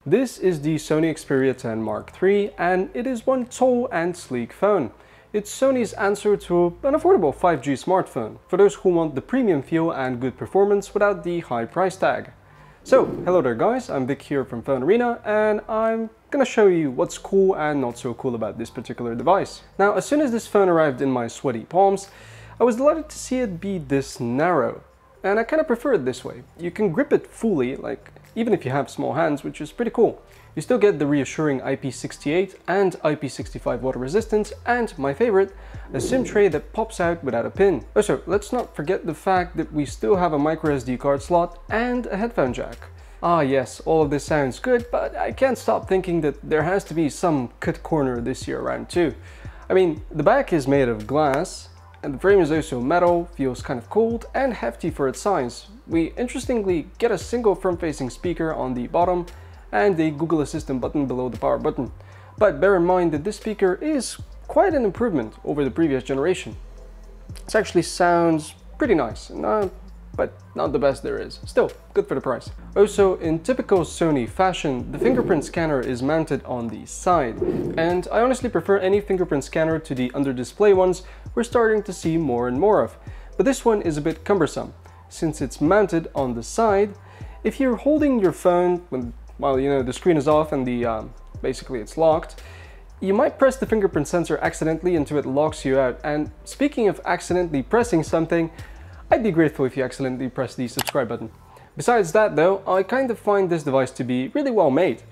This is the Sony Xperia 10 Mark III, and it is one tall and sleek phone. It's Sony's answer to an affordable 5G smartphone, for those who want the premium feel and good performance without the high price tag. So, hello there guys, I'm Vic here from PhoneArena, and I'm gonna show you what's cool and not so cool about this particular device. Now, as soon as this phone arrived in my sweaty palms, I was delighted to see it be this narrow. And I kind of prefer it this way. You can grip it fully, like even if you have small hands, which is pretty cool. You still get the reassuring IP68 and IP65 water resistance, and my favorite, a SIM tray that pops out without a pin. Also, let's not forget the fact that we still have a microSD card slot and a headphone jack. Ah yes, all of this sounds good, but I can't stop thinking that there has to be some cut corner this year around too. I mean, the back is made of glass, and the frame is also metal, feels kind of cold and hefty for its size. We interestingly get a single front-facing speaker on the bottom and a Google Assistant button below the power button. But bear in mind that this speaker is quite an improvement over the previous generation. It actually sounds pretty nice, but not the best there is. Still, good for the price. Also, in typical Sony fashion, the fingerprint scanner is mounted on the side, and I honestly prefer any fingerprint scanner to the under-display ones we're starting to see more and more of. But this one is a bit cumbersome. Since it's mounted on the side, if you're holding your phone while the screen is off and basically it's locked, you might press the fingerprint sensor accidentally until it locks you out. And speaking of accidentally pressing something, I'd be grateful if you accidentally press the subscribe button. Besides that though, I kind of find this device to be really well made.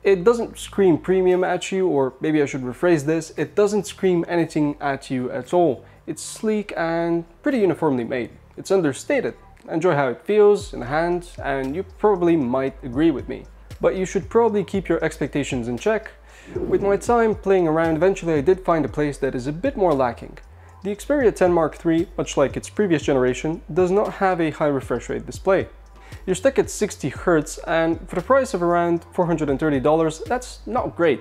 It doesn't scream premium at you, or maybe I should rephrase this, it doesn't scream anything at you at all. It's sleek and pretty uniformly made. It's understated. Enjoy how it feels in the hand, and you probably might agree with me. But you should probably keep your expectations in check. With my time playing around, eventually I did find a place that is a bit more lacking. The Xperia 10 Mark III, much like its previous generation, does not have a high refresh rate display. You're stuck at 60 Hz, and for the price of around $430, that's not great.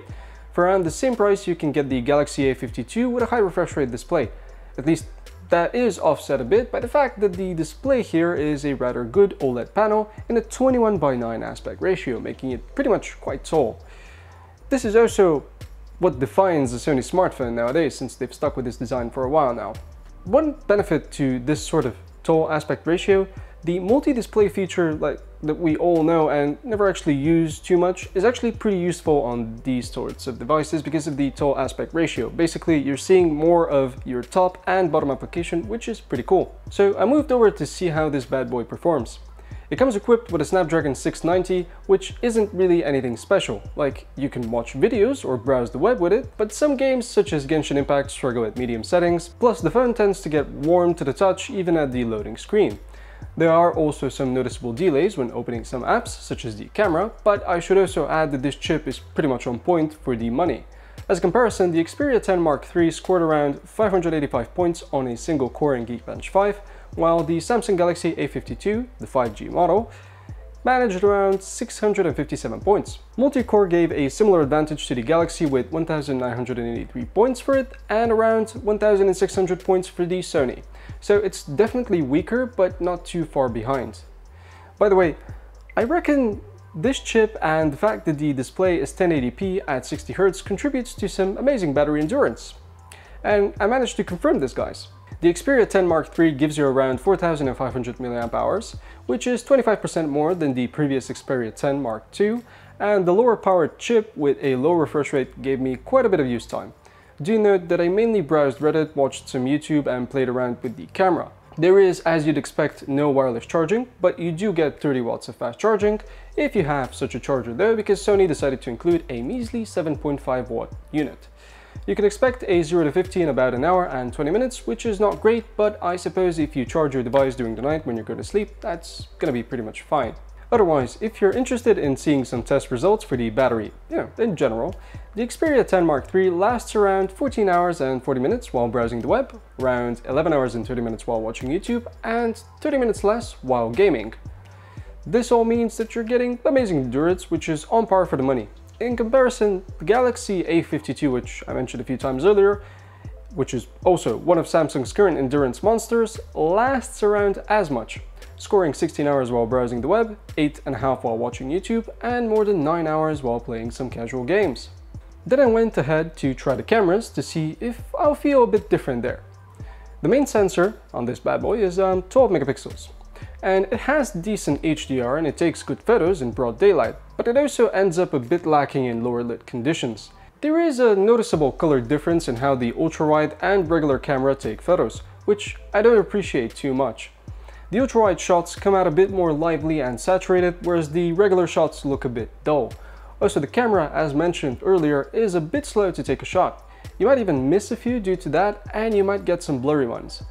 For around the same price you can get the Galaxy A52 with a high refresh rate display. At least that is offset a bit by the fact that the display here is a rather good OLED panel in a 21:9 aspect ratio, making it pretty much quite tall. This is also what defines a Sony smartphone nowadays, since they've stuck with this design for a while now. One benefit to this sort of tall aspect ratio, the multi-display feature that we all know and never actually use too much, is actually pretty useful on these sorts of devices because of the tall aspect ratio. Basically, you're seeing more of your top and bottom application, which is pretty cool. So I moved over to see how this bad boy performs. It comes equipped with a Snapdragon 690, which isn't really anything special. Like, you can watch videos or browse the web with it, but some games such as Genshin Impact struggle at medium settings, plus the phone tends to get warm to the touch even at the loading screen. There are also some noticeable delays when opening some apps, such as the camera, but I should also add that this chip is pretty much on point for the money. As a comparison, the Xperia 10 Mark III scored around 585 points on a single core in Geekbench 5, while the Samsung Galaxy A52, the 5G model, managed around 657 points. Multi-core gave a similar advantage to the Galaxy with 1983 points for it and around 1600 points for the Sony. So it's definitely weaker, but not too far behind. By the way, I reckon this chip and the fact that the display is 1080p at 60 Hz contributes to some amazing battery endurance. And I managed to confirm this, guys. The Xperia 10 Mark III gives you around 4500 mAh, which is 25% more than the previous Xperia 10 Mark II, and the lower powered chip with a low refresh rate gave me quite a bit of use time. Do note that I mainly browsed Reddit, watched some YouTube and played around with the camera. There is, as you'd expect, no wireless charging, but you do get 30 watts of fast charging if you have such a charger though, because Sony decided to include a measly 7.5 watt unit. You can expect a 0 to 50 in about an hour and 20 minutes, which is not great, but I suppose if you charge your device during the night when you're going to sleep, that's gonna be pretty much fine. Otherwise, if you're interested in seeing some test results for the battery, in general, the Xperia 10 Mark III lasts around 14 hours and 40 minutes while browsing the web, around 11 hours and 30 minutes while watching YouTube, and 30 minutes less while gaming. This all means that you're getting amazing endurance, which is on par for the money. In comparison, the Galaxy A52, which I mentioned a few times earlier, which is also one of Samsung's current endurance monsters, lasts around as much. scoring 16 hours while browsing the web, 8.5 while watching YouTube, and more than 9 hours while playing some casual games. Then I went ahead to try the cameras to see if I'll feel a bit different there. The main sensor on this bad boy is 12 megapixels. And it has decent HDR and it takes good photos in broad daylight, but it also ends up a bit lacking in lower lit conditions. There is a noticeable color difference in how the ultra-wide and regular camera take photos, which I don't appreciate too much. The ultra-wide shots come out a bit more lively and saturated, whereas the regular shots look a bit dull. Also, the camera, as mentioned earlier, is a bit slow to take a shot. You might even miss a few due to that, and you might get some blurry ones.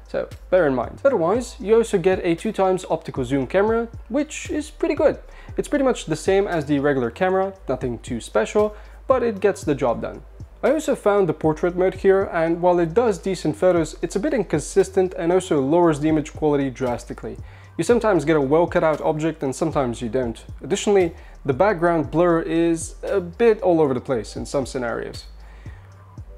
So bear in mind. Otherwise, you also get a 2x optical zoom camera, which is pretty good. It's pretty much the same as the regular camera, nothing too special, but it gets the job done. I also found the portrait mode here, and while it does decent photos, it's a bit inconsistent and also lowers the image quality drastically. You sometimes get a well cut out object and sometimes you don't. Additionally, the background blur is a bit all over the place in some scenarios.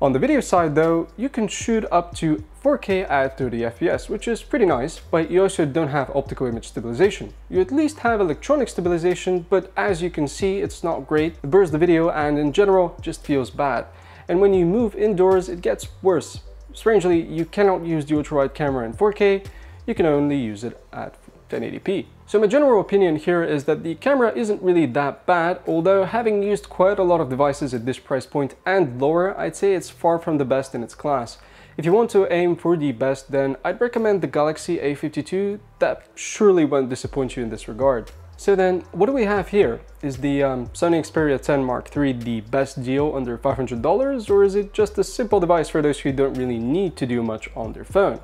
On the video side though, you can shoot up to 4K at 30 FPS, which is pretty nice, but you also don't have optical image stabilization. You at least have electronic stabilization, but as you can see, it's not great. It blurs the video and in general just feels bad. And when you move indoors, it gets worse. Strangely, you cannot use the ultra-wide camera in 4K, you can only use it at 1080p. So my general opinion here is that the camera isn't really that bad, although having used quite a lot of devices at this price point and lower, I'd say it's far from the best in its class. If you want to aim for the best, then I'd recommend the Galaxy A52, that surely won't disappoint you in this regard. So then, what do we have here? Is the Sony Xperia 10 Mark III the best deal under $500, or is it just a simple device for those who don't really need to do much on their phone?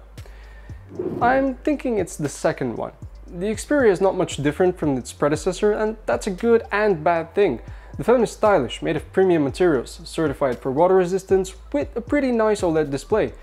I'm thinking it's the second one. The Xperia is not much different from its predecessor, and that's a good and bad thing. The phone is stylish, made of premium materials, certified for water resistance, with a pretty nice OLED display.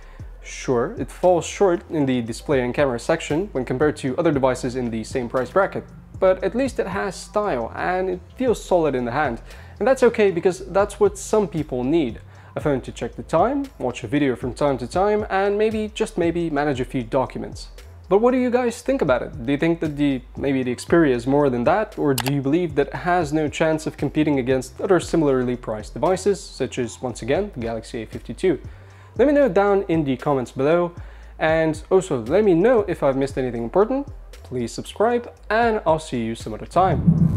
Sure, it falls short in the display and camera section when compared to other devices in the same price bracket, but at least it has style and it feels solid in the hand. And that's okay, because that's what some people need. A phone to check the time, watch a video from time to time, and maybe, just maybe, manage a few documents. But what do you guys think about it? Do you think that maybe the Xperia is more than that, or do you believe that it has no chance of competing against other similarly priced devices, such as, once again, the Galaxy A52? Let me know down in the comments below, and also let me know if I've missed anything important. Please subscribe, and I'll see you some other time.